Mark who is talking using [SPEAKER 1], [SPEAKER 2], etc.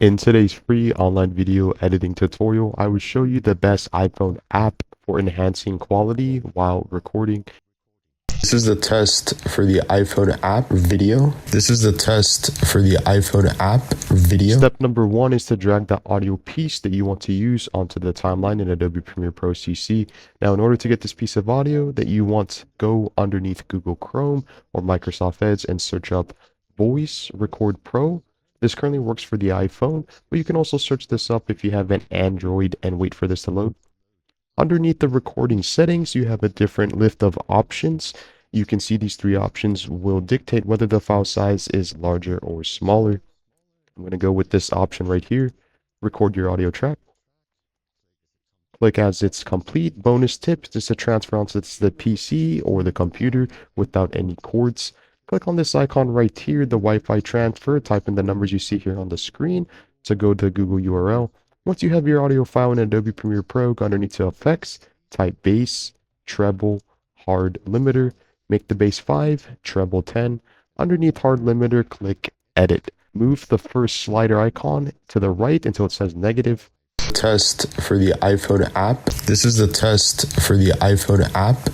[SPEAKER 1] In today's free online video editing tutorial, I will show you the best iPhone app for enhancing quality while recording.
[SPEAKER 2] This is the test for the iPhone app video.
[SPEAKER 1] Step number one is to drag the audio piece that you want to use onto the timeline in Adobe Premiere Pro CC. Now, in order to get this piece of audio that you want, go underneath Google Chrome or Microsoft Edge and search up Voice Record Pro. This currently works for the iPhone, but you can also search this up if you have an Android and wait for this to load. Underneath the recording settings, you have a different list of options. You can see these three options will dictate whether the file size is larger or smaller. I'm going to go with this option right here, record your audio track. Click as it's complete. Bonus tip is to transfer onto the PC or the computer without any cords. Click on this icon right here, the Wi-Fi transfer. Type in the numbers you see here on the screen to go to Google URL. Once you have your audio file in Adobe Premiere Pro, go underneath to Effects, type Bass, Treble, Hard Limiter, make the bass 5, treble 10. Underneath Hard Limiter, click Edit. Move the first slider icon to the right until it says negative.
[SPEAKER 2] Test for the iPhone app. This is the test for the iPhone app.